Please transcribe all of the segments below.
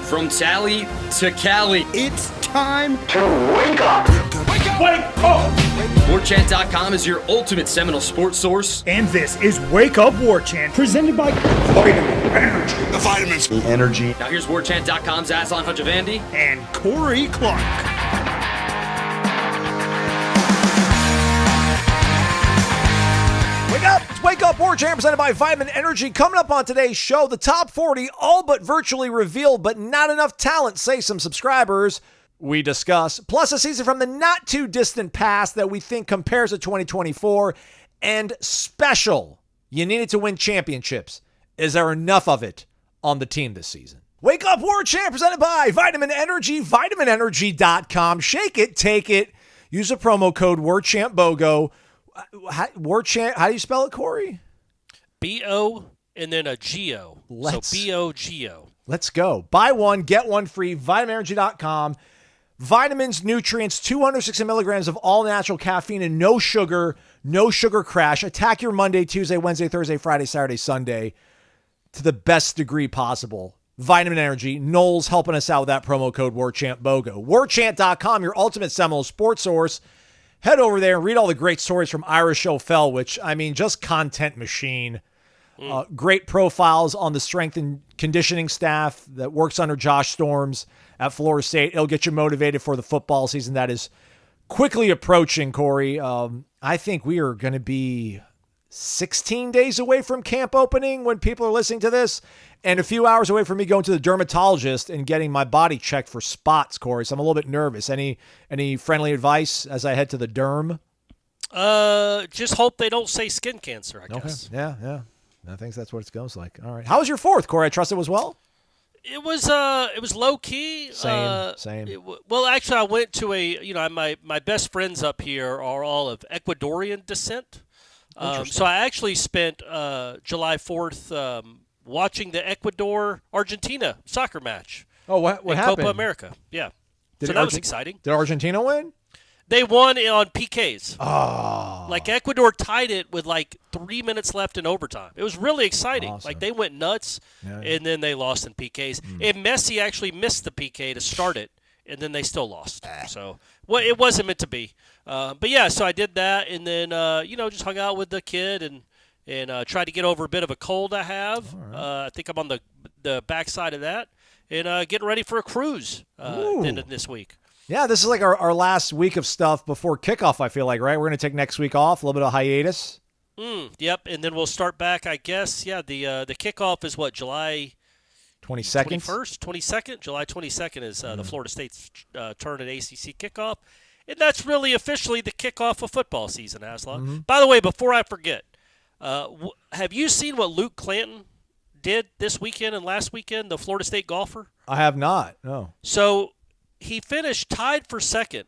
From Tally to Cali. It's time to wake up. Wake up! Wake up! Warchant.com is your ultimate Seminole sports source. And this is Wake Up Warchant, presented by Vitamin Energy. The vitamins. The energy. Now here's Warchant.com's Aslan Hajavandi and Corey Clark. Wake Up Warchant presented by Vitamin Energy. Coming up on today's show, the top 40 all but virtually revealed, but not enough talent, say some subscribers. We discuss, plus a season from the not too distant past that we think compares to 2024, and special. You needed to win championships. Is there enough of it on the team this season? Wake Up Warchant presented by Vitamin Energy, vitaminenergy.com. Shake it, take it. Use a promo code WarchantBOGO. Warchant, how do you spell it, Corey? B-O and then a G-O. So B-O-G-O. Let's go. Buy one, get one free. VitaminEnergy.com. Vitamins, nutrients, 260 milligrams of all natural caffeine and no sugar crash. Attack your Monday, Tuesday, Wednesday, Thursday, Friday, Saturday, Sunday to the best degree possible. Vitamin Energy. Noles helping us out with that promo code WarchantBOGO. Warchant.com, your ultimate Seminole sports source. Head over there and read all the great stories from Irish O'Fell, which, I mean, just content machine. Great profiles on the strength and conditioning staff that works under Josh Storms at Florida State. It'll get you motivated for the football season that is quickly approaching, Corey. I think we are going to be 16 days away from camp opening when people are listening to this, and a few hours away from me going to the dermatologist and getting my body checked for spots, Corey. So I'm a little bit nervous. Any friendly advice as I head to the derm? Just hope they don't say skin cancer, I guess. Yeah. I think that's what it goes like. All right. How was your fourth, Corey? I trust it was well? It was low key. Same. Well, actually, I went to my best friends up here are all of Ecuadorian descent. So I actually spent July 4th watching the Ecuador-Argentina soccer match. Oh, what happened? Copa America, yeah. So that was exciting. Did Argentina win? They won on PKs. Oh. Like Ecuador tied it with like 3 minutes left in overtime. It was really exciting. Awesome. Like they went nuts, and then they lost in PKs. And Messi actually missed the PK to start it, and then they still lost. So it wasn't meant to be. But yeah, so I did that, and then just hung out with the kid and tried to get over a bit of a cold I have. Right. I think I'm on the backside of that, and getting ready for a cruise this week. Yeah, this is like our last week of stuff before kickoff, I feel like, right? We're going to take next week off, a little bit of hiatus. Yep, and then we'll start back, I guess. Yeah, the kickoff is what, July 22nd? 22nd? July 22nd is the Florida State's turn at ACC kickoff. And that's really officially the kickoff of football season, Aslan. Mm-hmm. By the way, before I forget, have you seen what Luke Clanton did this weekend and last weekend, the Florida State golfer? I have not, no. So he finished tied for second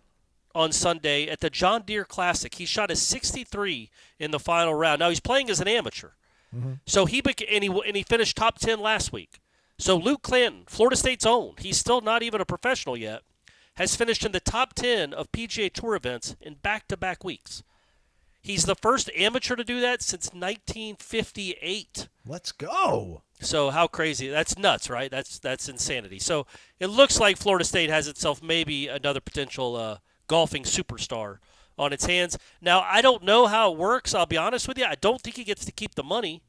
on Sunday at the John Deere Classic. He shot a 63 in the final round. Now, he's playing as an amateur. Mm-hmm. So he finished top 10 last week. So Luke Clanton, Florida State's own, he's still not even a professional yet, has finished in the top 10 of PGA Tour events in back-to-back weeks. He's the first amateur to do that since 1958. Let's go. So how crazy. That's nuts, right? That's insanity. So it looks like Florida State has itself maybe another potential golfing superstar on its hands. Now, I don't know how it works. I'll be honest with you. I don't think he gets to keep the money,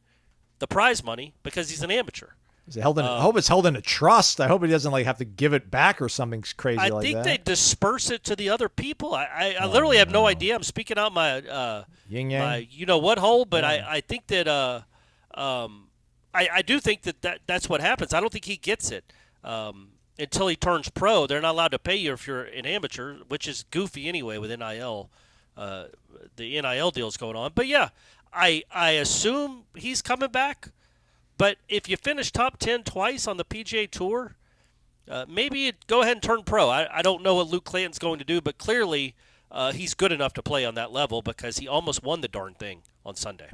the prize money, because he's an amateur. Is it I hope it's held in a trust. I hope he doesn't have to give it back or something crazy like that. I think they disperse it to the other people. I literally have no idea. I'm speaking out my yin-yang. My hole, but yeah. I think that I do think that's what happens. I don't think he gets it until he turns pro. They're not allowed to pay you if you're an amateur, which is goofy anyway with NIL. The NIL deal's going on. But yeah, I assume he's coming back. But if you finish top 10 twice on the PGA Tour, maybe you go ahead and turn pro. I don't know what Luke Clanton's going to do, but clearly he's good enough to play on that level because he almost won the darn thing on Sunday.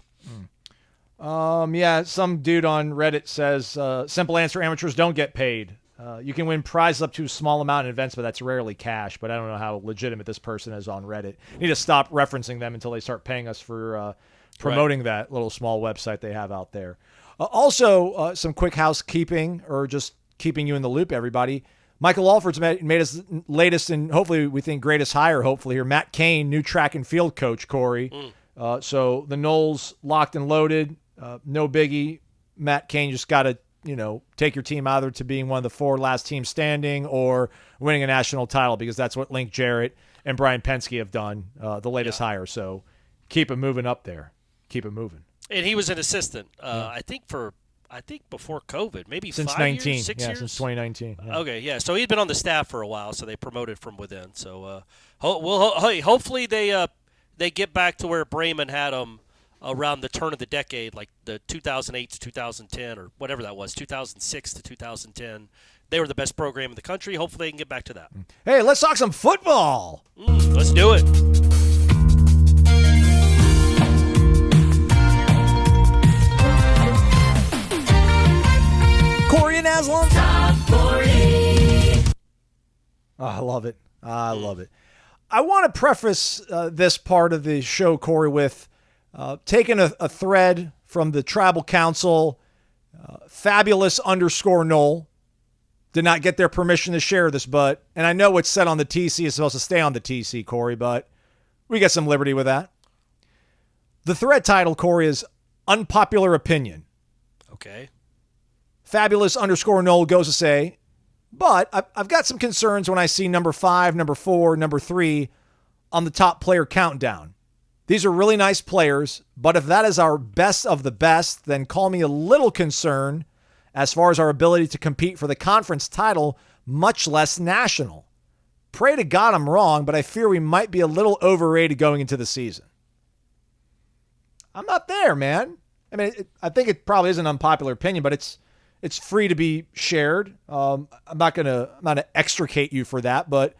Yeah, some dude on Reddit says, simple answer, amateurs don't get paid. You can win prizes up to a small amount in events, but that's rarely cash. But I don't know how legitimate this person is on Reddit. Need to stop referencing them until they start paying us for promoting that little small website they have out there. Also, some quick housekeeping or just keeping you in the loop, everybody. Michael Alford's made his latest and hopefully we think greatest hire, hopefully here. Matt Cain, new track and field coach, Corey. So the Noles locked and loaded. No biggie. Matt Cain just got to, take your team either to being one of the 4 last teams standing or winning a national title, because that's what Link Jarrett and Brian Penske have done, the latest hire. So keep it moving up there. Keep it moving. And he was an assistant, I think before COVID, maybe since 5 19, years, 6 years? Since 2019. Yeah. Okay, yeah. So he'd been on the staff for a while, so they promoted from within. So hopefully they get back to where Bremen had them around the turn of the decade, like the 2008 to 2010 or whatever that was, 2006 to 2010. They were the best program in the country. Hopefully they can get back to that. Hey, let's talk some football. Let's do it. Corey and Aslan. Top 40. Oh, I love it. I love it. I want to preface this part of the show, Corey, with taking a thread from the Tribal Council, fabulous _Nole. Did not get their permission to share this, and I know what's said on the TC is supposed to stay on the TC, Corey, but we get some liberty with that. The thread title, Corey, is Unpopular Opinion. Okay. Fabulous _Nole goes to say, but I've got some concerns when I see number 5, number 4, number 3 on the top player countdown. These are really nice players, but if that is our best of the best, then call me a little concerned as far as our ability to compete for the conference title, much less national. Pray to God I'm wrong, but I fear we might be a little overrated going into the season. I'm not there, man. I mean, I think it probably is an unpopular opinion, but it's free to be shared. I'm not gonna extricate you for that, but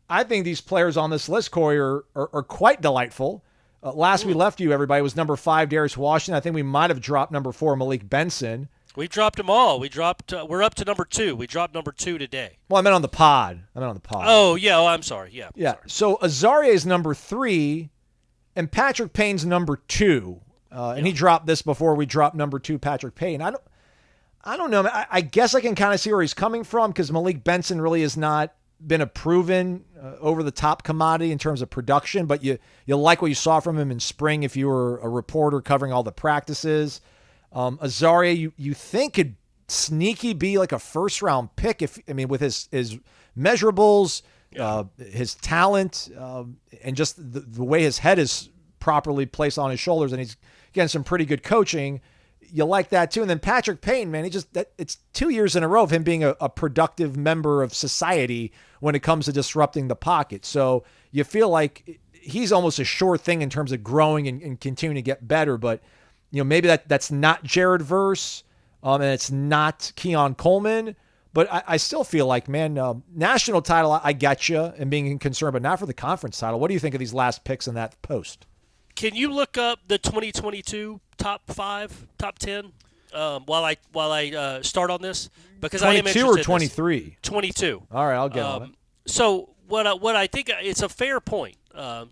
I think these players on this list, Corey, are quite delightful. Last we left you, everybody, was number 5, Darius Washington. I think we might have dropped number 4, Malik Benson. We dropped them all. We're up to number 2. We dropped number 2 today. Well, I meant on the pod. Oh, yeah. Oh, I'm sorry. Yeah. Yeah. Sorry. So Azaria is number 3, and Patrick Payne's number 2. And he dropped this before we dropped number 2, Patrick Payne. I don't know. I guess I can kind of see where he's coming from, because Malik Benson really has not been a proven over-the-top commodity in terms of production, but you like what you saw from him in spring if you were a reporter covering all the practices. Azaria, you think could sneaky be like a first-round pick with his measurables, his talent, and just the way his head is properly placed on his shoulders, and he's getting some pretty good coaching. You like that too. And then Patrick Payne, man, it's 2 years in a row of him being a productive member of society when it comes to disrupting the pocket. So you feel like he's almost a sure thing in terms of growing and continuing to get better. But maybe that's not Jared Verse, and it's not Keon Coleman. But I still feel like, man, national title, I get you and being concerned, but not for the conference title. What do you think of these last picks in that post? Can you look up the 2022 top 5, top 10 while I start on this? Because I am interested. 22 or 23? 22. All right, I'll get on it. So what I think it's a fair point, but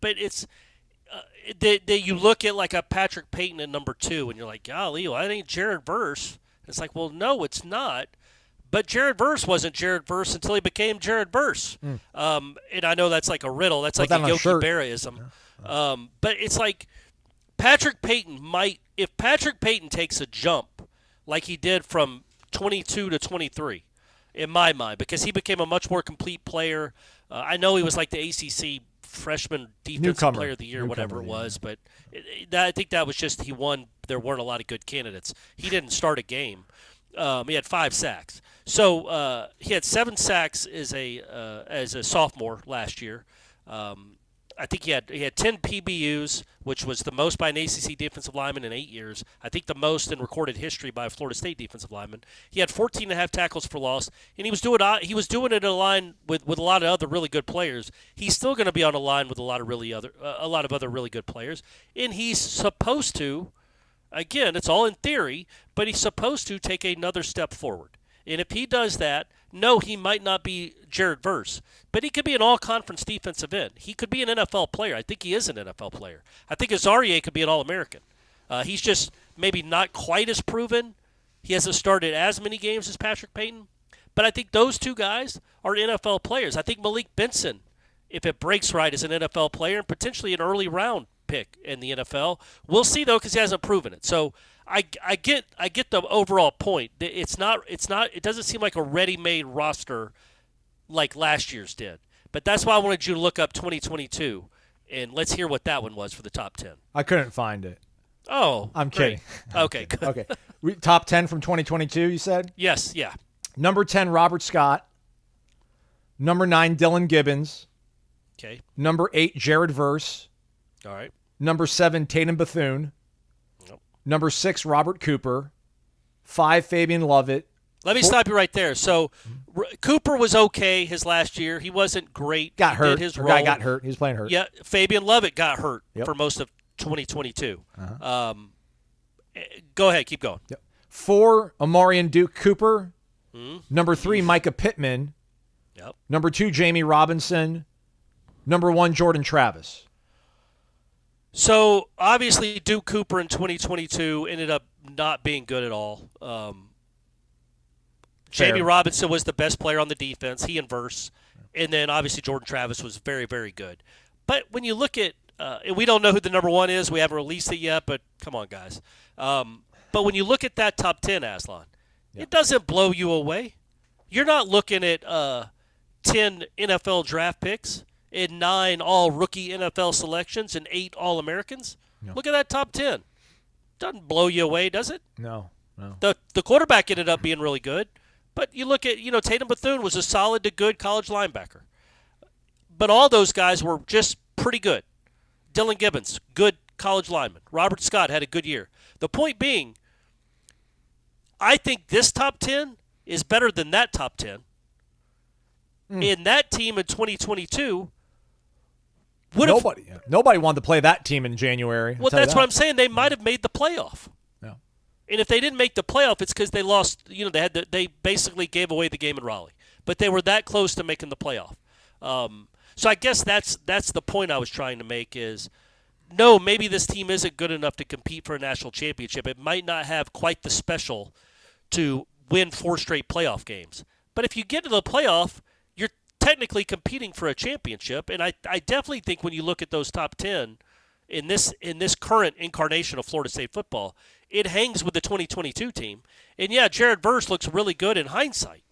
it's that you look at like a Patrick Payton at number 2, and you're like, golly, well, that ain't Jared Verse. It's like, well, no, it's not. But Jared Verse wasn't Jared Verse until he became Jared Verse. And I know that's like a riddle. That's like a Yogi Berra-ism. But it's like Patrick Payton if Patrick Payton takes a jump like he did from 22 to 23, in my mind, because he became a much more complete player. I know he was like the ACC freshman defensive player of the year, whatever it was, but I think that was just he won. There weren't a lot of good candidates. He didn't start a game. He had 5 sacks. So he had 7 sacks as a sophomore last year. I think he had 10 PBUs, which was the most by an ACC defensive lineman in 8 years. I think the most in recorded history by a Florida State defensive lineman. He had 14.5 tackles for loss, and he was doing it in a line with a lot of other really good players. He's still going to be on a line with a lot of other really good players, and he's supposed to. Again, it's all in theory, but he's supposed to take another step forward. And if he does that, no, he might not be Jared Verse, but he could be an all-conference defensive end. He could be an NFL player. I think he is an NFL player. I think Azaria could be an All-American. He's just maybe not quite as proven. He hasn't started as many games as Patrick Payton. But I think those two guys are NFL players. I think Malik Benson, if it breaks right, is an NFL player and potentially an early round pick in the NFL. We'll see, though, because he hasn't proven it. So I get the overall point. It doesn't seem like a ready-made roster like last year's did. But that's why I wanted you to look up 2022, and let's hear what that one was for the top 10. I couldn't find it. Oh, I'm kidding. Okay, good. Okay. Top 10 from 2022, you said? Yes, yeah. Number 10, Robert Scott. Number 9, Dylan Gibbons. Okay. Number 8, Jared Verse. All right. Number 7, Tatum Bethune. Nope. Number 6, Robert Cooper. 5, Fabian Lovett. Let me stop you right there. So Cooper was okay his last year. He wasn't great. Got He hurt. Did his Our role. guy got hurt. He was playing hurt. Yeah, Fabian Lovett got hurt Yep. for most of 2022. Uh-huh. Go ahead. Keep going. Yep. 4, Amarian Duke Cooper. Mm-hmm. Number 3, Micah Pittman. Yep. Number 2, Jamie Robinson. Number 1, Jordan Travis. So obviously Duke Cooper in 2022 ended up not being good at all. Jamie Robinson was the best player on the defense, he and Verse. And then obviously Jordan Travis was very, very good. But when you look at and we don't know who the number 1 is. We haven't released it yet, but come on, guys. But when you look at that top 10, Aslan, it doesn't blow you away. You're not looking at 10 NFL draft picks and 9 all-rookie NFL selections and 8 All-Americans. No. Look at that top 10. Doesn't blow you away, does it? No. The quarterback ended up being really good. But you look at, Tatum Bethune was a solid to good college linebacker. But all those guys were just pretty good. Dylan Gibbons, good college lineman. Robert Scott had a good year. The point being, I think this top 10 is better than that top 10. And that team in 2022 would have... Nobody wanted to play that team in January. Well, that's what I'm saying. They might have made the playoff. Yeah. And if they didn't make the playoff, it's because they lost. They basically gave away the game in Raleigh. But they were that close to making the playoff. So I guess that's the point I was trying to make is, no, maybe this team isn't good enough to compete for a national championship. It might not have quite the special to win 4 straight playoff games. But if you get to the playoff, you're technically competing for a championship. And I definitely think when you look at those top 10 in this current incarnation of Florida State football, it hangs with the 2022 team. And, yeah, Jared Verse looks really good in hindsight.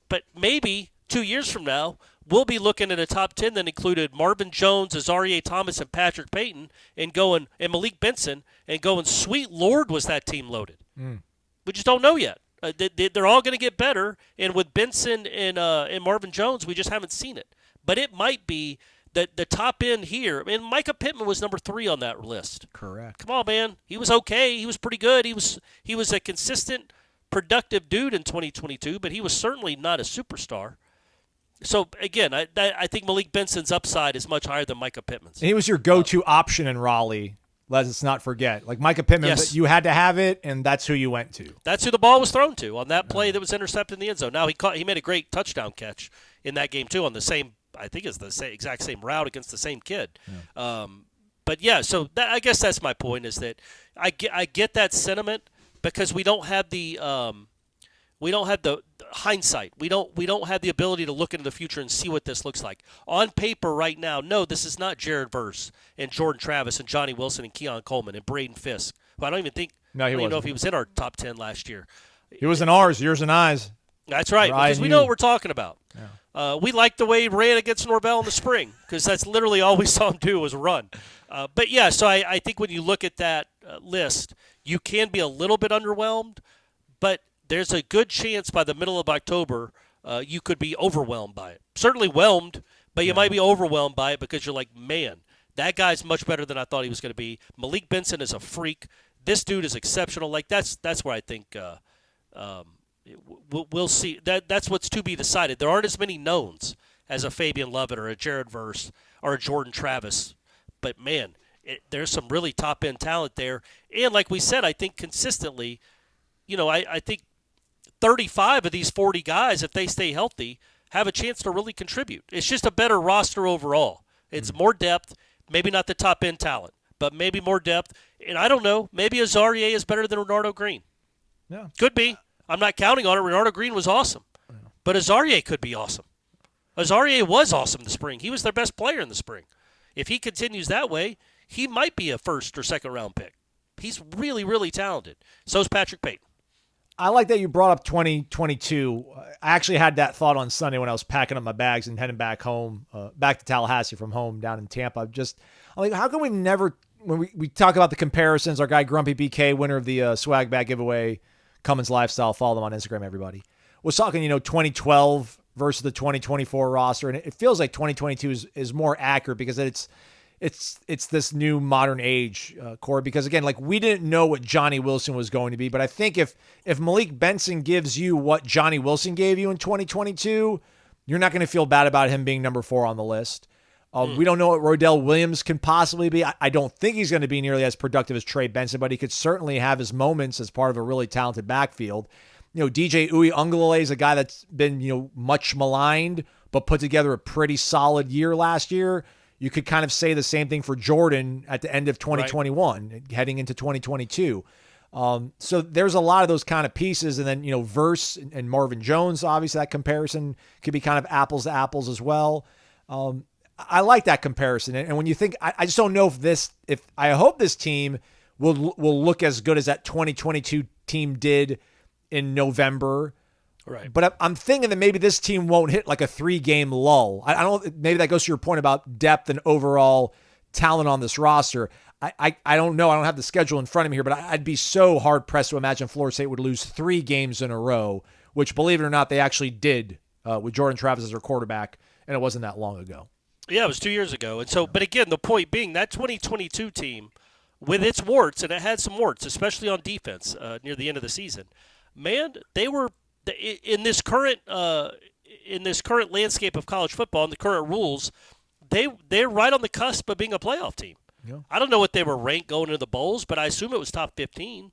But maybe 2 years from now, we'll be looking at a top 10 that included Marvin Jones, Azareye'h Thomas, and Patrick Payton, and Malik Benson, and going, sweet Lord, was that team loaded. We just don't know yet. They're all going to get better, and with Benson and Marvin Jones, we just haven't seen it. But it might be that the top end here, and Micah Pittman was number 3 on that list. Correct. Come on, man. He was okay. He was pretty good. He was a consistent, productive dude in 2022, but he was certainly not a superstar. So, again, I think Malik Benson's upside is much higher than Micah Pittman's. And he was your go-to option in Raleigh. Let's not forget. Like Micah Pittman, Yes. you had to have it, and that's who you went to. That's who the ball was thrown to on that play that was intercepted in the end zone. Now, he made a great touchdown catch in that game, too, on the same, I think it's the exact same route against the same kid. Yeah. But, yeah, so I guess that's my point is that I get that sentiment because we don't have the hindsight. We don't have the ability to look into the future and see what this looks like. On paper right now, no, this is not Jared Verse and Jordan Travis and Johnny Wilson and Keon Coleman and Braden Fisk. Who I don't even know if he was in our top 10 last year. He was in ours, yours and I's. That's right, because we know what we're talking about. Yeah. We liked the way he ran against Norvell in the spring because that's literally all we saw him do was run. But, yeah, so I think when you look at that list, you can be a little bit underwhelmed, but there's a good chance by the middle of October you could be overwhelmed by it. Certainly whelmed, but you might be overwhelmed by it because you're like, man, that guy's much better than I thought he was going to be. Malik Benson is a freak. This dude is exceptional. Like that's where I think we'll see. That's what's to be decided. There aren't as many knowns as a Fabian Lovett or a Jared Verse or a Jordan Travis. But, man, there's some really top-end talent there. And like we said, I think consistently, I think 35 of these 40 guys, if they stay healthy, have a chance to really contribute. It's just a better roster overall. It's more depth, maybe not the top-end talent, but maybe more depth. And I don't know, maybe Azareye'h is better than Renardo Green. Yeah. Could be. I'm not counting on it. Renardo Green was awesome. But Azaria could be awesome. Azaria was awesome in the spring. He was their best player in the spring. If he continues that way, he might be a first or second round pick. He's really, really talented. So is Patrick Payton. I like that you brought up 2022. I actually had that thought on Sunday when I was packing up my bags and heading back home, back to Tallahassee from home down in Tampa. I'm like, how can we never, when we talk about the comparisons, our guy Grumpy BK, winner of the swag bag giveaway, Cummins Lifestyle, follow them on Instagram, everybody, was talking, 2012 versus the 2024 roster. And it feels like 2022 is more accurate because it's this new modern age, Corey, because again, like we didn't know what Johnny Wilson was going to be, but I think if Malik Benson gives you what Johnny Wilson gave you in 2022, you're not going to feel bad about him being number 4 on the list. We don't know what Rodell Williams can possibly be. I don't think he's going to be nearly as productive as Trey Benson, but he could certainly have his moments as part of a really talented backfield. DJ Uiagalelei is a guy that's been, much maligned, but put together a pretty solid year last year. You could kind of say the same thing for Jordan at the end of 2021, heading into 2022. So there's a lot of those kind of pieces. And then, Verse and Marvin Jones, obviously that comparison could be kind of apples to apples as well. I like that comparison. And when you think, I just don't know if I hope this team will look as good as that 2022 team did in November. Right. But I'm thinking that maybe this team won't hit like a 3-game lull. I don't. Maybe that goes to your point about depth and overall talent on this roster. I don't know. I don't have the schedule in front of me here, but I'd be so hard pressed to imagine Florida State would lose 3 games in a row, which, believe it or not, they actually did with Jordan Travis as their quarterback, and it wasn't that long ago. Yeah, it was 2 years ago. And so, but again, the point being that 2022 team, with its warts, and it had some warts, especially on defense near the end of the season, man, they were. In this current landscape of college football and the current rules, they're right on the cusp of being a playoff team. Yeah. I don't know what they were ranked going into the bowls, but I assume it was top 15.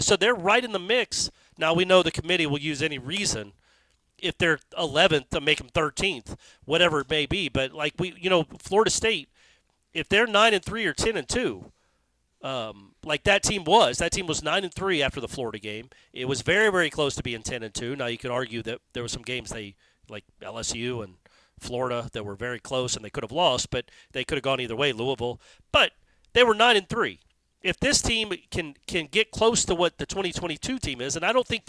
So they're right in the mix. Now we know the committee will use any reason if they're 11th to make them 13th, whatever it may be. But like Florida State, if they're 9-3 or 10-2. Like that team was 9-3 after the Florida game. It was very, very close to being 10-2. Now you could argue that there were some games they like LSU and Florida that were very close and they could have lost, but they could have gone either way. Louisville, but they were 9-3. If this team can get close to what the 2022 team is, and I don't think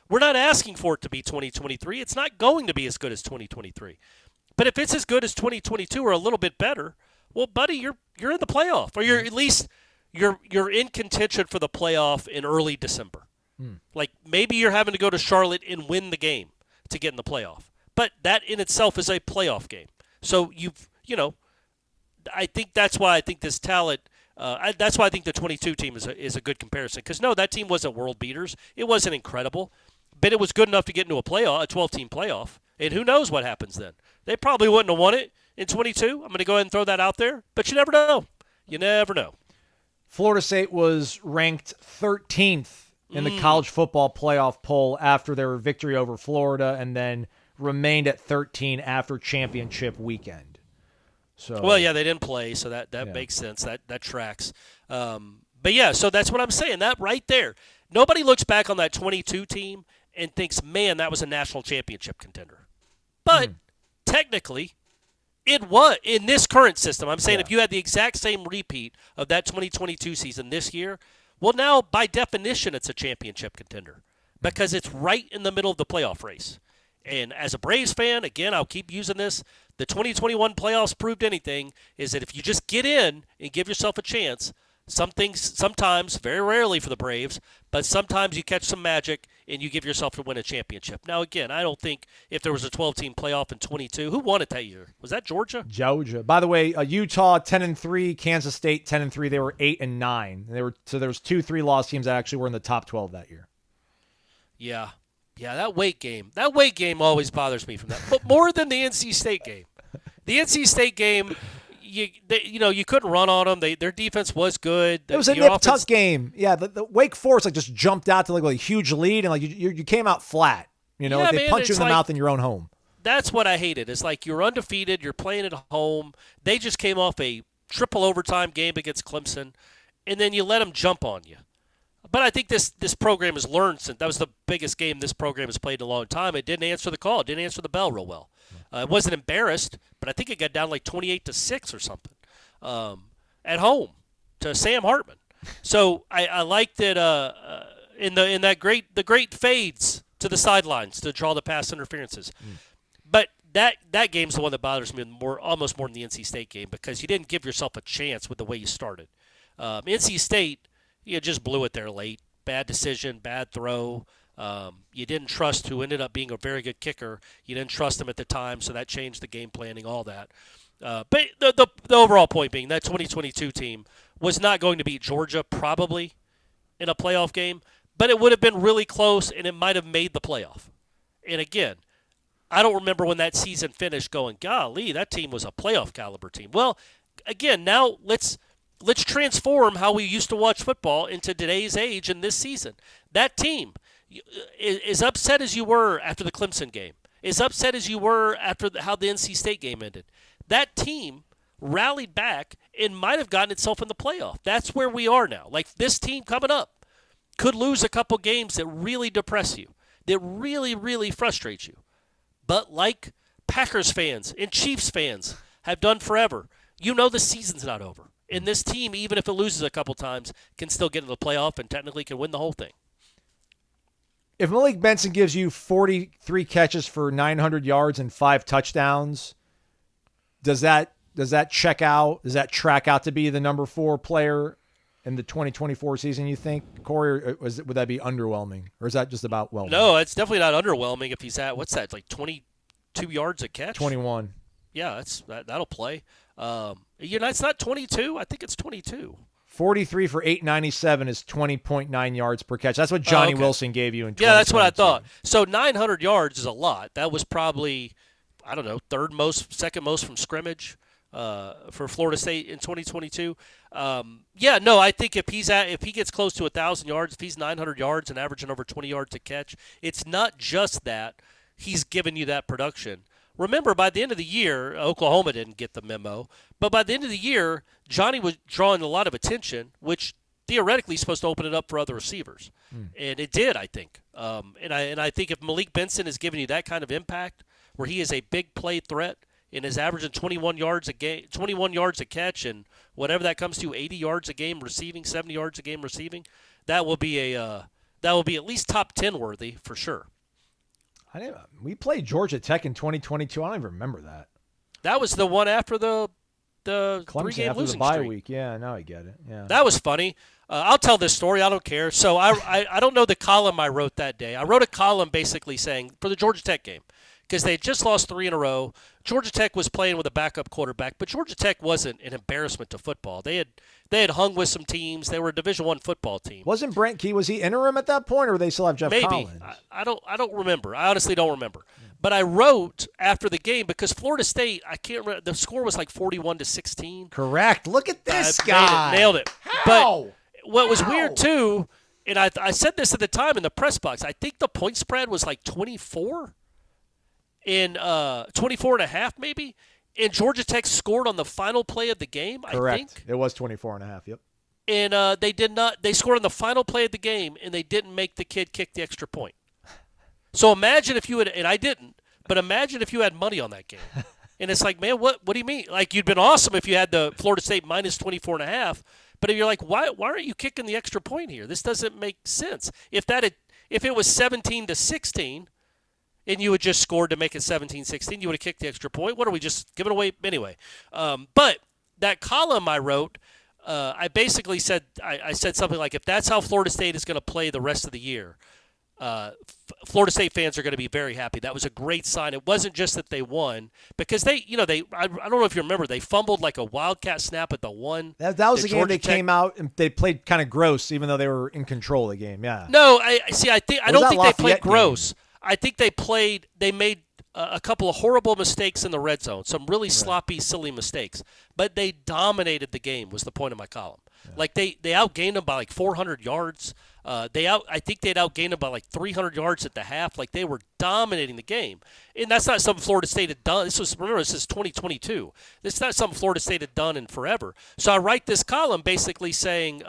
we're not asking for it to be 2023. It's not going to be as good as 2023. But if it's as good as 2022 or a little bit better, well, buddy, you're in the playoff, or you're at least. You're in contention for the playoff in early December. Like maybe you're having to go to Charlotte and win the game to get in the playoff. But that in itself is a playoff game. So I think that's why I think this talent. That's why I think the 22 team is a good comparison. Because no, that team wasn't world beaters. It wasn't incredible, but it was good enough to get into a 12-team playoff. And who knows what happens then? They probably wouldn't have won it in 22. I'm going to go ahead and throw that out there. But you never know. You never know. Florida State was ranked 13th in the college football playoff poll after their victory over Florida, and then remained at 13 after championship weekend. So, well, yeah, they didn't play, so that makes sense. That tracks. But yeah, so that's what I'm saying. That right there, nobody looks back on that 22 team and thinks, man, that was a national championship contender. But technically, it was in this current system. I'm saying if you had the exact same repeat of that 2022 season this year, well, now by definition it's a championship contender because it's right in the middle of the playoff race. And as a Braves fan, again, I'll keep using this. The 2021 playoffs proved anything is that if you just get in and give yourself a chance, sometimes, very rarely for the Braves, but sometimes you catch some magic and you give yourself to win a championship. Now, again, I don't think if there was a 12-team playoff in 22, who won it that year? Was that Georgia? Georgia. By the way, Utah 10-3, Kansas State 10-3. They were 8-9. So there was 2 3-loss teams that actually were in the top 12 that year. Yeah, that weight game. That weight game always bothers me from that, but more than the NC State game. The NC State game. You couldn't run on them. Their defense was good. It was a nip-tuck game. Yeah, the Wake Forest just jumped out to a huge lead, and you came out flat. They punch you in the mouth in your own home. That's what I hated. It's like you're undefeated. You're playing at home. They just came off a triple overtime game against Clemson, and then you let them jump on you. But I think this program has learned since that was the biggest game this program has played in a long time. It didn't answer the call. It didn't answer the bell real well. It wasn't embarrassed, but I think it got down like 28-6 or something at home to Sam Hartman. So I like that in that the great fades to the sidelines to draw the pass interferences. But that game's the one that bothers me almost more than the NC State game because you didn't give yourself a chance with the way you started. NC State, you just blew it there late. Bad decision, bad throw. You didn't trust who ended up being a very good kicker. You didn't trust him at the time, so that changed the game planning, all that. But the overall point being that 2022 team was not going to beat Georgia probably in a playoff game, but it would have been really close, and it might have made the playoff. And again, I don't remember when that season finished going, golly, that team was a playoff caliber team. Well, again, now let's transform how we used to watch football into today's age in this season. That team, as upset as you were after the Clemson game, as upset as you were after how the NC State game ended, that team rallied back and might have gotten itself in the playoff. That's where we are now. Like this team coming up could lose a couple games that really depress you, that really, really frustrate you. But like Packers fans and Chiefs fans have done forever, you know the season's not over. And this team, even if it loses a couple times, can still get into the playoff and technically can win the whole thing. If Malik Benson gives you 43 catches for 900 yards and 5 touchdowns, does that check out? Does that track out to be the number 4 player in the 2024 season, you think, Corey? Or would that be underwhelming? Or is that just about well? No, it's definitely not underwhelming if he's at, what's that, like 22 yards a catch? 21. Yeah, that'll play. It's not 22. I think it's 22. 43 for 897 is 20.9 yards per catch. That's what Johnny Wilson gave you in 2022. Yeah, that's what I thought. So 900 yards is a lot. That was probably, I don't know, second most from scrimmage for Florida State in 2022. I think if he gets close to 1,000 yards, if he's 900 yards and averaging over 20 yards a catch, it's not just that he's giving you that production. Remember, by the end of the year, Oklahoma didn't get the memo, but by the end of the year, Johnny was drawing a lot of attention, which theoretically is supposed to open it up for other receivers. And it did, I think. And I think if Malik Benson is giving you that kind of impact, where he is a big play threat and is averaging 21 yards a catch, and whatever that comes to, 80 yards a game receiving, 70 yards a game receiving, that will be at least top 10 worthy for sure. We played Georgia Tech in 2022. I don't even remember that. That was the one after the Clemson 3-game after losing the bye streak. week. Yeah, now I get it. Yeah, that was funny. I'll tell this story. I don't care. So I don't know the column I wrote that day. I wrote a column basically saying for the Georgia Tech game, because they had just lost 3 in a row. Georgia Tech was playing with a backup quarterback, but Georgia Tech wasn't an embarrassment to football. They had hung with some teams. They were a Division I football team. Wasn't Brent Key? Was he interim at that point, or they still have Jeff Collins? I don't remember. I honestly don't remember. But I wrote after the game because Florida State, I can't remember. The score was like 41-16. Correct. Look at this guy. Nailed it. How? But what was weird too, and I said this at the time in the press box. I think the point spread was like 24. In 24 and a half maybe, and Georgia Tech scored on the final play of the game. Correct. I think It was 24 and a half. Yep. And they did not. They scored on the final play of the game, and they didn't make the kid kick the extra point. So imagine if you had, and I didn't, but imagine if you had money on that game. And it's like, man, what do you mean? Like, you'd been awesome if you had the Florida State minus 24 and a half, but if you're like, why aren't you kicking the extra point here? This doesn't make sense. If it was 17-16. And you had just scored to make it 17-16, you would have kicked the extra point. What are we just giving away anyway? But that column I wrote, I basically said I said something like, if that's how Florida State is going to play the rest of the year, Florida State fans are going to be very happy. That was a great sign. It wasn't just that they won, because I don't know if you remember, they fumbled like a wildcat snap at the one. That was the game they came out and they played kind of gross, even though they were in control of the game. Yeah. No, I don't think they played gross. Game? I think they made a couple of horrible mistakes in the red zone, some really sloppy, silly mistakes. But they dominated the game was the point of my column. Yeah. Like they outgained them by like 400 yards. I think they'd outgained them by like 300 yards at the half. Like they were dominating the game. And that's not something Florida State had done. This is 2022. This is not something Florida State had done in forever. So I write this column basically saying,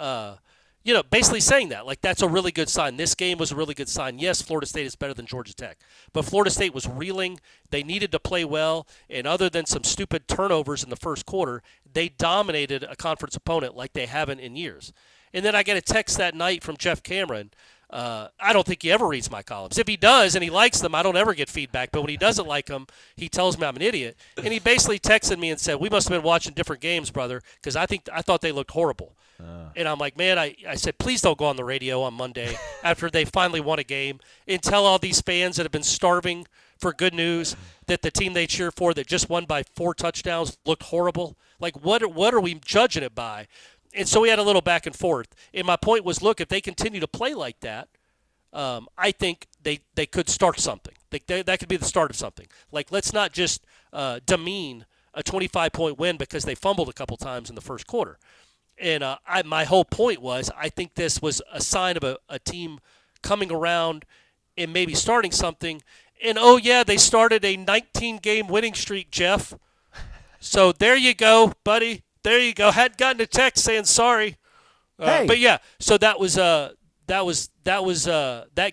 basically saying that. Like, that's a really good sign. This game was a really good sign. Yes, Florida State is better than Georgia Tech. But Florida State was reeling. They needed to play well. And other than some stupid turnovers in the first quarter, they dominated a conference opponent like they haven't in years. And then I get a text that night from Jeff Cameron. I don't think he ever reads my columns. If he does and he likes them, I don't ever get feedback. But when he doesn't like them, he tells me I'm an idiot. And he basically texted me and said, we must have been watching different games, brother, because I thought they looked horrible. And I'm like, man, I said, please don't go on the radio on Monday after they finally won a game and tell all these fans that have been starving for good news that the team they cheer for that just won by 4 touchdowns looked horrible. Like, what are we judging it by? And so we had a little back and forth. And my point was, look, if they continue to play like that, I think they could start something. That could be the start of something. Like, let's not just demean a 25-point win because they fumbled a couple times in the first quarter. And my whole point was, I think this was a sign of a team coming around and maybe starting something. And, oh, yeah, they started a 19-game winning streak, Jeff. So there you go, buddy. There you go. Hadn't gotten a text saying sorry. Hey. But, yeah, so that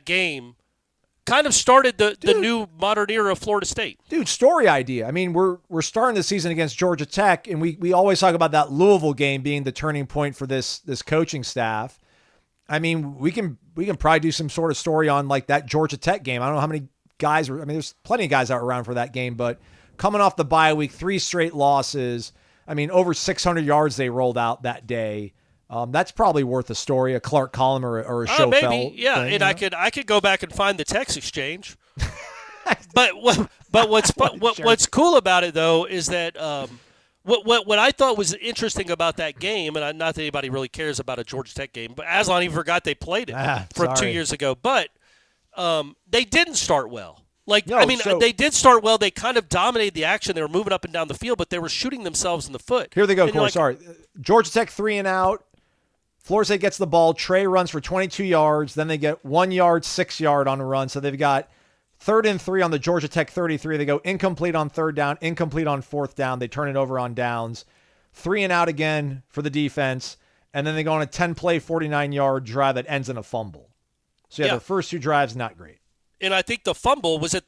game kind of started the new modern era of Florida State. Dude, story idea. I mean, we're starting the season against Georgia Tech, and we always talk about that Louisville game being the turning point for this coaching staff. I mean, we can probably do some sort of story on like that Georgia Tech game. I don't know how many guys were. I mean, there's plenty of guys that were around for that game, but coming off the bye week, 3 straight losses. I mean, over 600 yards they rolled out that day. That's probably worth a story, a Clark column or a show. Maybe, yeah. Thing, and I could go back and find the text exchange. but what's cool about it though is that what I thought was interesting about that game, and not that anybody really cares about a Georgia Tech game, but Aslan even forgot they played it from 2 years ago. But they didn't start well. They did start well. They kind of dominated the action. They were moving up and down the field, but they were shooting themselves in the foot. Here they go, Corey. Sorry. Georgia Tech 3 and out. Florida State gets the ball. Trey runs for 22 yards. Then they get 1 yard, 6 yard on a run. So they've got 3rd and 3 on the Georgia Tech 33. They go incomplete on 3rd down, incomplete on 4th down. They turn it over on downs. 3 and out again for the defense. And then they go on a 10-play, 49-yard drive that ends in a fumble. So their first 2 drives, not great. And I think the fumble was at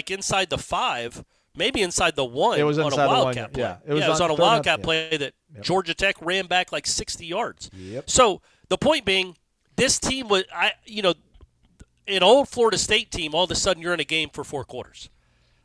inside the 5, maybe inside the 1. It was on inside a Wildcat play. Yeah, it was on a Wildcat play that Georgia Tech ran back like 60 yards. Yep. So the point being, this team was, an old Florida State team, all of a sudden you're in a game for 4 quarters.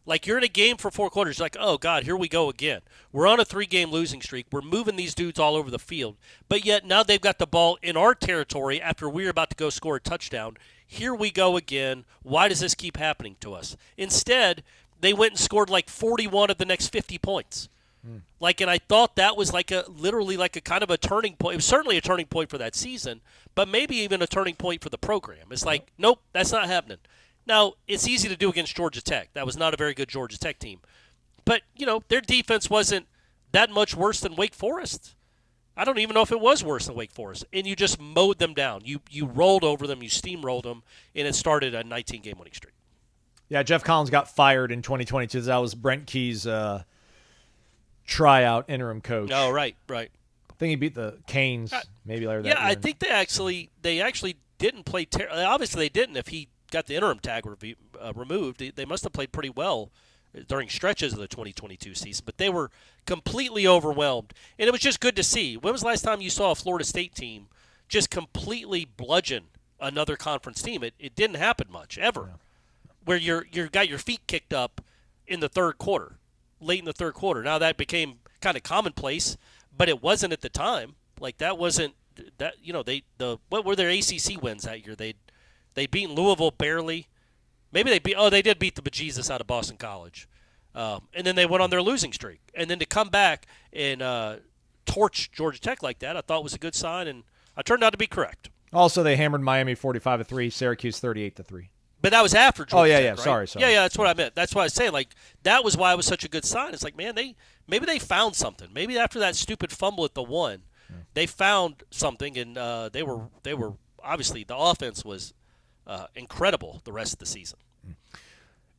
Like, you're in a game for 4 quarters. Like, oh, God, here we go again. We're on a 3-game losing streak. We're moving these dudes all over the field. But yet now they've got the ball in our territory after we're about to go score a touchdown. Here we go again. Why does this keep happening to us? Instead, they went and scored like 41 of the next 50 points. And I thought that was literally a kind of a turning point. It was certainly a turning point for that season, but maybe even a turning point for the program. It's like, nope, that's not happening. Now, it's easy to do against Georgia Tech. That was not a very good Georgia Tech team. But, their defense wasn't that much worse than Wake Forest. I don't even know if it was worse than Wake Forest. And you just mowed them down. You rolled over them. You steamrolled them. And it started a 19-game winning streak. Yeah, Jeff Collins got fired in 2022. That was Brent Key's tryout interim coach. Oh, right. I think he beat the Canes maybe later that year. Yeah, I think they actually didn't play terribly. Obviously, they didn't. If he got the interim tag removed, they must have played pretty well during stretches of the 2022 season, but they were completely overwhelmed. And it was just good to see. When was the last time you saw a Florida State team just completely bludgeon another conference team? It didn't happen much, ever, where you got your feet kicked up in the third quarter, late in the third quarter. Now that became kind of commonplace, but it wasn't at the time. Like, that wasn't that, what were their ACC wins that year? They'd beaten Louisville barely. Maybe they did beat the bejesus out of Boston College. And then they went on their losing streak. And then to come back and torch Georgia Tech like that, I thought was a good sign, and I turned out to be correct. Also, they hammered Miami 45-3, Syracuse 38-3. But that was after Georgia Tech, right? Sorry. Yeah, that's what I meant. That's why I was saying, like, that was why it was such a good sign. It's like, man, maybe they found something. Maybe after that stupid fumble at the 1, they found something, and they were obviously, the offense was incredible the rest of the season.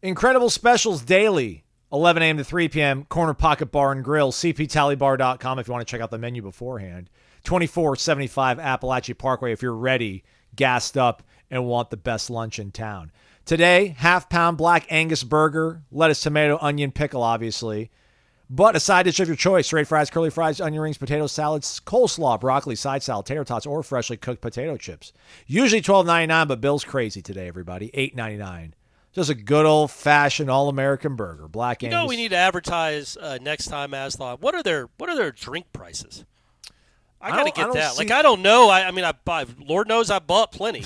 Incredible specials daily, 11 a.m. to 3 p.m., Corner Pocket Bar and Grill, cptallybar.com if you want to check out the menu beforehand. 2475 Appalachia Parkway if you're ready, gassed up, and want the best lunch in town. Today, half-pound black Angus burger, lettuce, tomato, onion, pickle, obviously. But a side dish of your choice: straight fries, curly fries, onion rings, potato salads, coleslaw, broccoli, side salad, tater tots, or freshly cooked potato chips. Usually $12.99, but Bill's crazy today, everybody. $8.99. Just a good old-fashioned all-American burger. Black Angus. You know, we need to advertise next time, Aslan. What are their drink prices? I got to get that. Like, I don't know. I mean, Lord knows I bought plenty.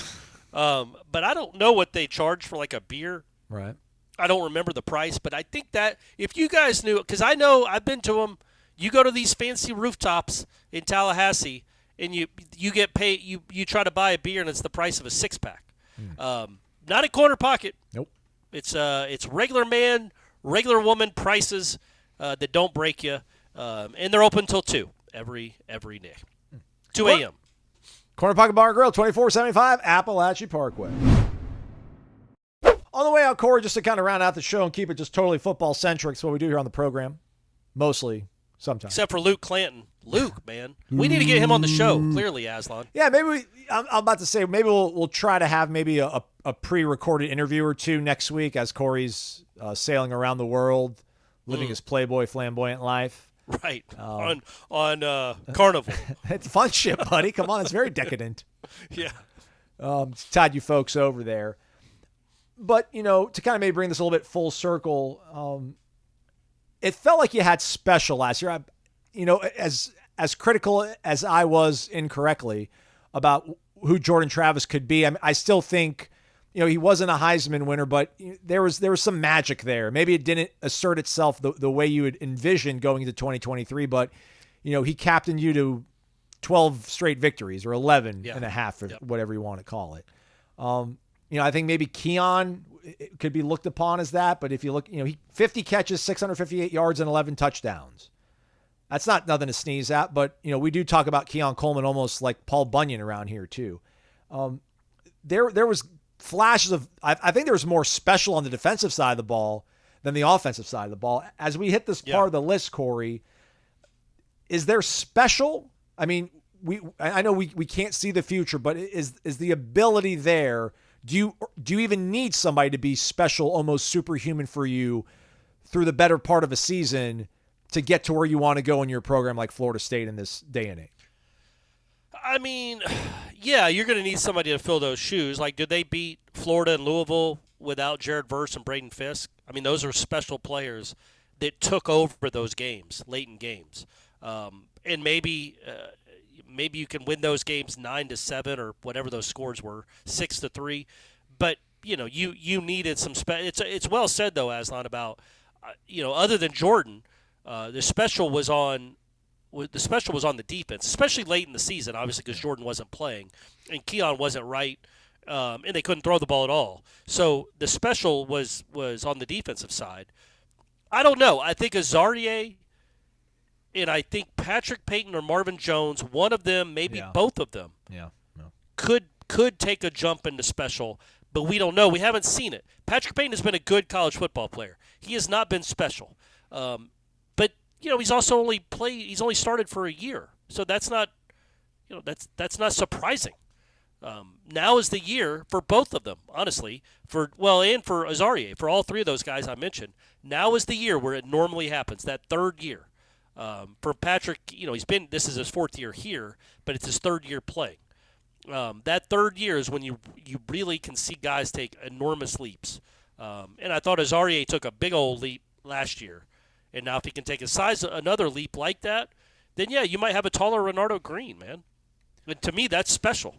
But I don't know what they charge for, like, a beer. Right. I don't remember the price, but I think that if you guys knew, because I know I've been to them, you go to these fancy rooftops in Tallahassee, and you get paid. You try to buy a beer, and it's the price of a 6-pack. Not at Corner Pocket. Nope. It's regular man, regular woman prices that don't break you, and they're open till 2 every day, 2 a.m. Corner Pocket Bar and Grill, 2475 Appalachia Parkway. On the way out, Corey, just to kind of round out the show and keep it just totally football-centric, is what we do here on the program. Mostly, sometimes. Except for Luke Clanton. Luke, man. We need to get him on the show, clearly, Aslan. Yeah, maybe I'm about to say, maybe we'll try to have maybe a pre-recorded interview or two next week as Corey's sailing around the world, living his Playboy flamboyant life. Right. On Carnival. It's a fun shit, buddy. Come on, it's very decadent. Yeah. Tied you folks over there. But, to kind of maybe bring this a little bit full circle, it felt like you had special last year. As critical as I was incorrectly about who Jordan Travis could be, I still think, he wasn't a Heisman winner, but there was some magic there. Maybe it didn't assert itself the way you would envision going into 2023, but, he captained you to 12 straight victories or 11 and a half, or whatever you want to call it. I think maybe Keon could be looked upon as that, but if you look, he 50 catches, 658 yards, and 11 touchdowns. That's not nothing to sneeze at, but, we do talk about Keon Coleman almost like Paul Bunyan around here too. There was flashes of, I think there was more special on the defensive side of the ball than the offensive side of the ball. As we hit this part of the list, Corey, is there special? I mean, I know we can't see the future, but is the ability there? Do you even need somebody to be special, almost superhuman for you through the better part of a season to get to where you want to go in your program like Florida State in this day and age? I mean, yeah, you're going to need somebody to fill those shoes. Like, did they beat Florida and Louisville without Jared Verse and Braden Fisk? I mean, those are special players that took over those games, late in games. And maybe you can win those games 9-7 or whatever those scores were, 6-3. But you needed some. It's well said though, Aslan, about other than Jordan, the special was on the defense, especially late in the season, obviously because Jordan wasn't playing and Keon wasn't right, and they couldn't throw the ball at all. So the special was on the defensive side. I don't know. I think Azarie and I think Patrick Payton or Marvin Jones, one of them, maybe both of them, could take a jump into special, but we don't know. We haven't seen it. Patrick Payton has been a good college football player. He has not been special. But he's also he's only started for a year. So that's not that's not surprising. Now is the year for both of them, honestly, and for Azarie, for all three of those guys I mentioned. Now is the year where it normally happens, that third year. For Patrick, this is his fourth year here, but it's his third year playing. That third year is when you really can see guys take enormous leaps. And I thought Azarie took a big old leap last year. And now if he can take another leap like that, then you might have a taller Renardo Green, man. And to me, that's special.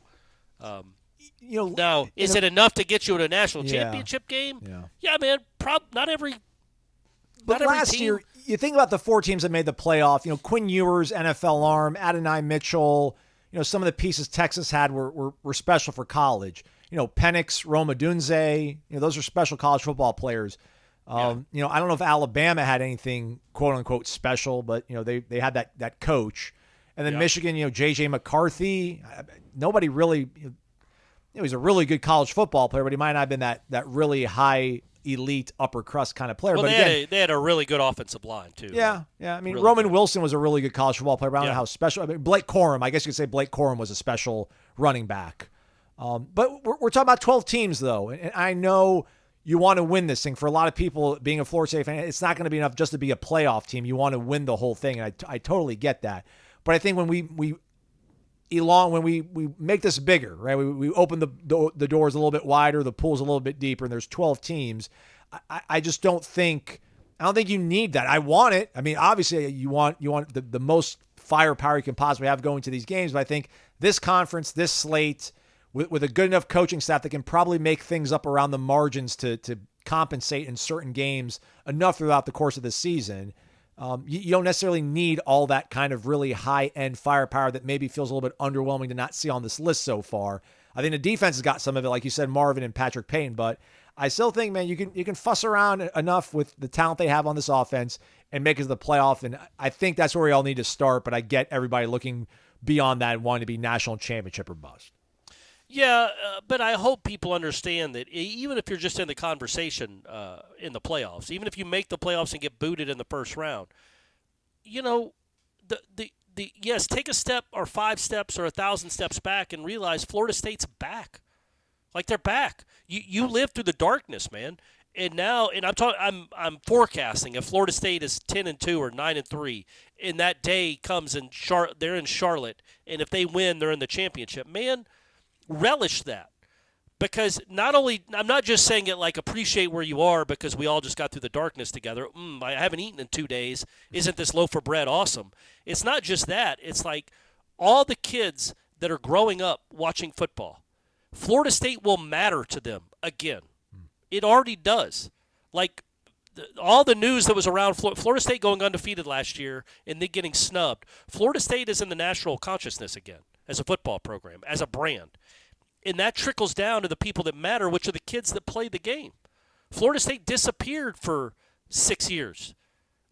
Now, is it enough to get you to a national championship game? Yeah, man. Not every. But last year, you think about the 4 teams that made the playoff. Quinn Ewers, NFL arm, Adonai Mitchell. Some of the pieces Texas had were special for college. Penix, Roma Dunze. Those are special college football players. I don't know if Alabama had anything quote unquote special, but they had that coach. And then Michigan, JJ McCarthy. Nobody really. He's a really good college football player, but he might not have been that really high elite upper crust kind of player. Well, But they had a really good offensive line too. Yeah. I mean, really Roman good. Wilson was a really good college football player. But I don't know Yeah. how special. I mean, Blake Corum, I guess you could say Blake Corum was a special running back. But we're talking about 12 teams, though. And I know you want to win this thing. For a lot of people, being a Florida State fan, it's not going to be enough just to be a playoff team. You want to win the whole thing. And I totally get that. But I think when we make this bigger, right? We open the doors a little bit wider, the pool's a little bit deeper, and there's 12 teams. I just don't think you need that. I want it. I mean, obviously you want the most firepower you can possibly have going to these games, but I think this conference, this slate, with a good enough coaching staff that can probably make things up around the margins to compensate in certain games enough throughout the course of the season. You don't necessarily need all that kind of really high-end firepower that maybe feels a little bit underwhelming to not see on this list so far. I think the defense has got some of it, like you said, Marvin and Patrick Payton, but I still think, man, you can fuss around enough with the talent they have on this offense and make it to the playoff, and I think that's where we all need to start, but I get everybody looking beyond that and wanting to be national championship or bust. Yeah, but I hope people understand that even if you're just in the conversation in the playoffs, even if you make the playoffs and get booted in the first round, yes, take a step or 5 steps or 1,000 steps back and realize Florida State's back. Like, they're back. You lived through the darkness, man. And now, I'm forecasting if Florida State is 10-2 or 9-3, and that day comes and they're in Charlotte, and if they win, they're in the championship. Man, relish that, because I'm not just saying it like appreciate where you are because we all just got through the darkness together. I haven't eaten in 2 days. Isn't this loaf of bread awesome? It's not just that. It's like all the kids that are growing up watching football, Florida State will matter to them again. It already does. Like all the news that was around Florida State going undefeated last year and then getting snubbed. Florida State is in the national consciousness again as a football program, as a brand. And that trickles down to the people that matter, which are the kids that play the game. Florida State disappeared for 6 years.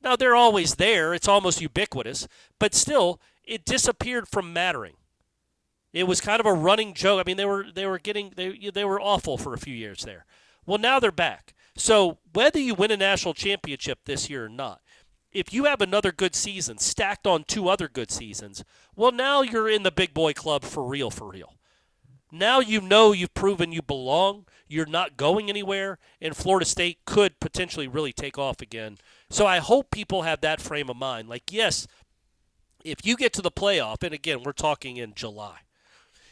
Now, they're always there. It's almost ubiquitous. But still, it disappeared from mattering. It was kind of a running joke. I mean, they were awful for a few years there. Well, now they're back. So whether you win a national championship this year or not, if you have another good season stacked on 2 other good seasons, well, now you're in the big boy club for real, for real. Now you've proven you belong, you're not going anywhere, and Florida State could potentially really take off again. So I hope people have that frame of mind. Like, yes, if you get to the playoff, and again, we're talking in July,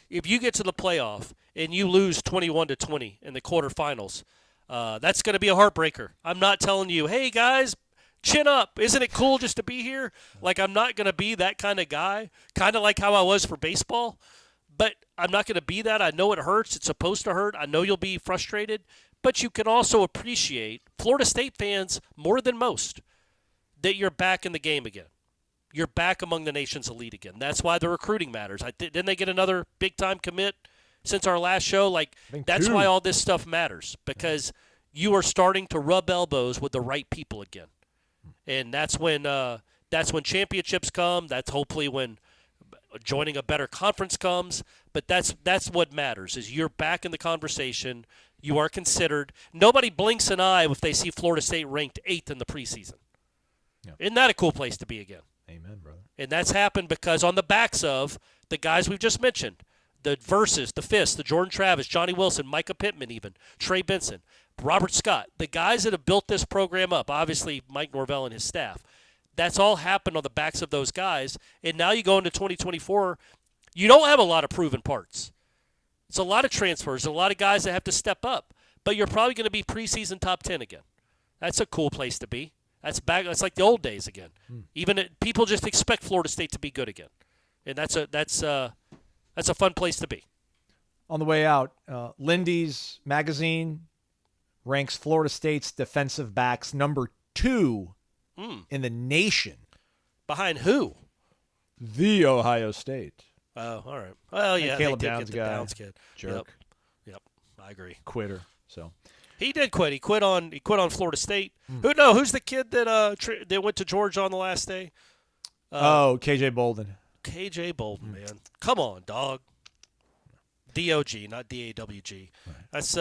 if you get to the playoff and you lose 21-20 in the quarterfinals, that's going to be a heartbreaker. I'm not telling you, hey, guys, chin up. Isn't it cool just to be here? Like, I'm not going to be that kind of guy, kind of like how I was for baseball. But I'm not going to be that. I know it hurts. It's supposed to hurt. I know you'll be frustrated. But you can also appreciate, Florida State fans, more than most, that you're back in the game again. You're back among the nation's elite again. That's why the recruiting matters. Didn't they get another big-time commit since our last show? Like, that's why all this stuff matters, because you are starting to rub elbows with the right people again. And that's when championships come. That's hopefully when joining a better conference comes. But that's what matters, is you're back in the conversation. You are considered. Nobody blinks an eye if they see Florida State ranked 8th in the preseason. Yeah. Isn't that a cool place to be again? Amen, brother. And that's happened because on the backs of the guys we've just mentioned, the Verses, the Fists, the Jordan Travis, Johnny Wilson, Micah Pittman even, Trey Benson, Robert Scott, the guys that have built this program up, obviously Mike Norvell and his staff, that's all happened on the backs of those guys. And now you go into 2024, you don't have a lot of proven parts. It's a lot of transfers, a lot of guys that have to step up. But you're probably going to be preseason top 10 again. That's a cool place to be. That's back. That's like the old days again. People just expect Florida State to be good again, and that's a fun place to be. On the way out, Lindy's magazine ranks Florida State's defensive backs number 2 in the nation. Behind who? The Ohio State. Oh, all right. Well, yeah, Caleb they did Downs get the guy. Downs kid. Jerk. Yep. I agree. Quitter. So he did quit. He quit on Florida State. Who's the kid that went to Georgia on the last day? KJ Bolden. KJ Bolden, man. Come on, dog. DOG, not DAWG. Right. That's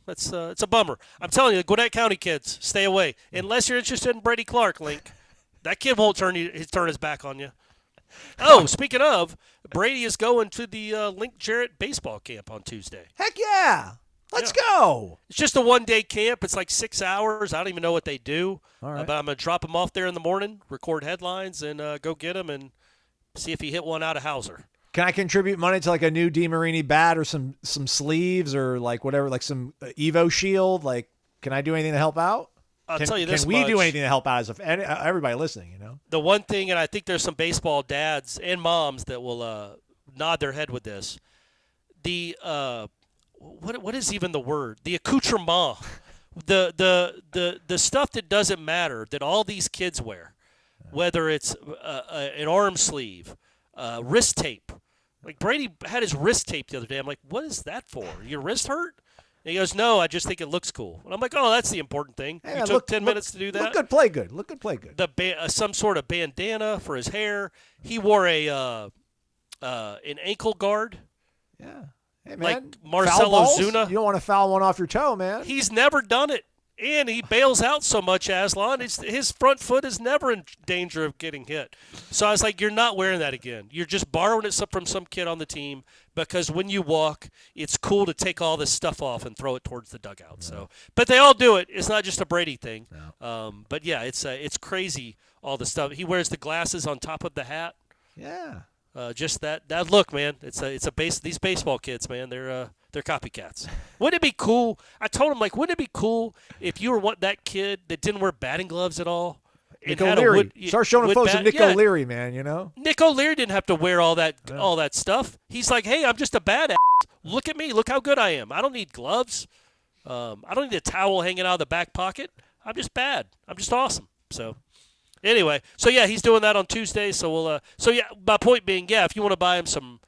It's a bummer. I'm telling you, the Gwinnett County kids, stay away. Unless you're interested in Brady Clark, Link. That kid won't turn his back on you. Oh, speaking of, Brady is going to the Link Jarrett baseball camp on Tuesday. Heck yeah. Let's go. It's just a one-day camp. It's like 6 hours. I don't even know what they do. All right. But I'm going to drop him off there in the morning, record headlines, and go get him and see if he hit one out of Hauser. Can I contribute money to like a new DeMarini bat or some sleeves or like whatever, like some Evo shield? Like, can I do anything to help out? I'll tell you this much. Can we do much. anything to help out as everybody listening, The one thing, and I think there's some baseball dads and moms that will nod their head with this. The what is even the word? The accoutrement. The stuff that doesn't matter that all these kids wear, whether it's an arm sleeve, wrist tape. Like Brady had his wrist tape the other day. I'm like, what is that for? Your wrist hurt? And he goes, no, I just think it looks cool. And I'm like, oh, that's the important thing. Hey, you took 10 minutes to do that? Look good, play good. Look good, play good. Some sort of bandana for his hair. He wore an ankle guard. Yeah. Hey, man. Like Marcelo Zuna. You don't want to foul one off your toe, man. He's never done it. And he bails out so much, Aslan. His front foot is never in danger of getting hit. So I was like, you're not wearing that again. You're just borrowing it from some kid on the team because when you walk, it's cool to take all this stuff off and throw it towards the dugout. Yeah. So, but they all do it. It's not just a Brady thing. No. But, yeah, it's crazy, all the stuff. He wears the glasses on top of the hat. Yeah. Just that look, man. These baseball kids, man. They're copycats. Wouldn't it be cool? I told him, like, wouldn't it be cool if you were that kid that didn't wear batting gloves at all? Nick O'Leary. Start showing them folks Nick O'Leary, man. You know. Nick O'Leary didn't have to wear all that stuff. He's like, hey, I'm just a badass. Look at me. Look how good I am. I don't need gloves. I don't need a towel hanging out of the back pocket. I'm just bad. I'm just awesome. So. Anyway, so yeah, he's doing that on Tuesday. So we'll. So yeah, my point being, yeah, if you want to buy him some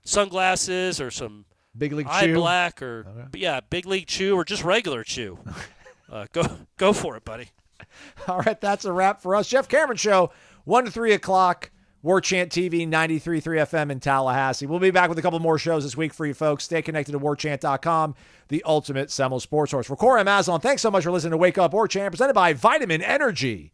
sunglasses or some Big League eye Chew, black or Big League Chew or just regular Chew, go for it, buddy. All right, that's a wrap for us. Jeff Cameron Show, 1 to 3 o'clock. Warchant TV, 93.3 FM in Tallahassee. We'll be back with a couple more shows this week for you folks. Stay connected to warchant.com, the ultimate Seminole sports source. For Corey, I'm Aslan. Thanks so much for listening to Wake Up Warchant, presented by Vitamin Energy.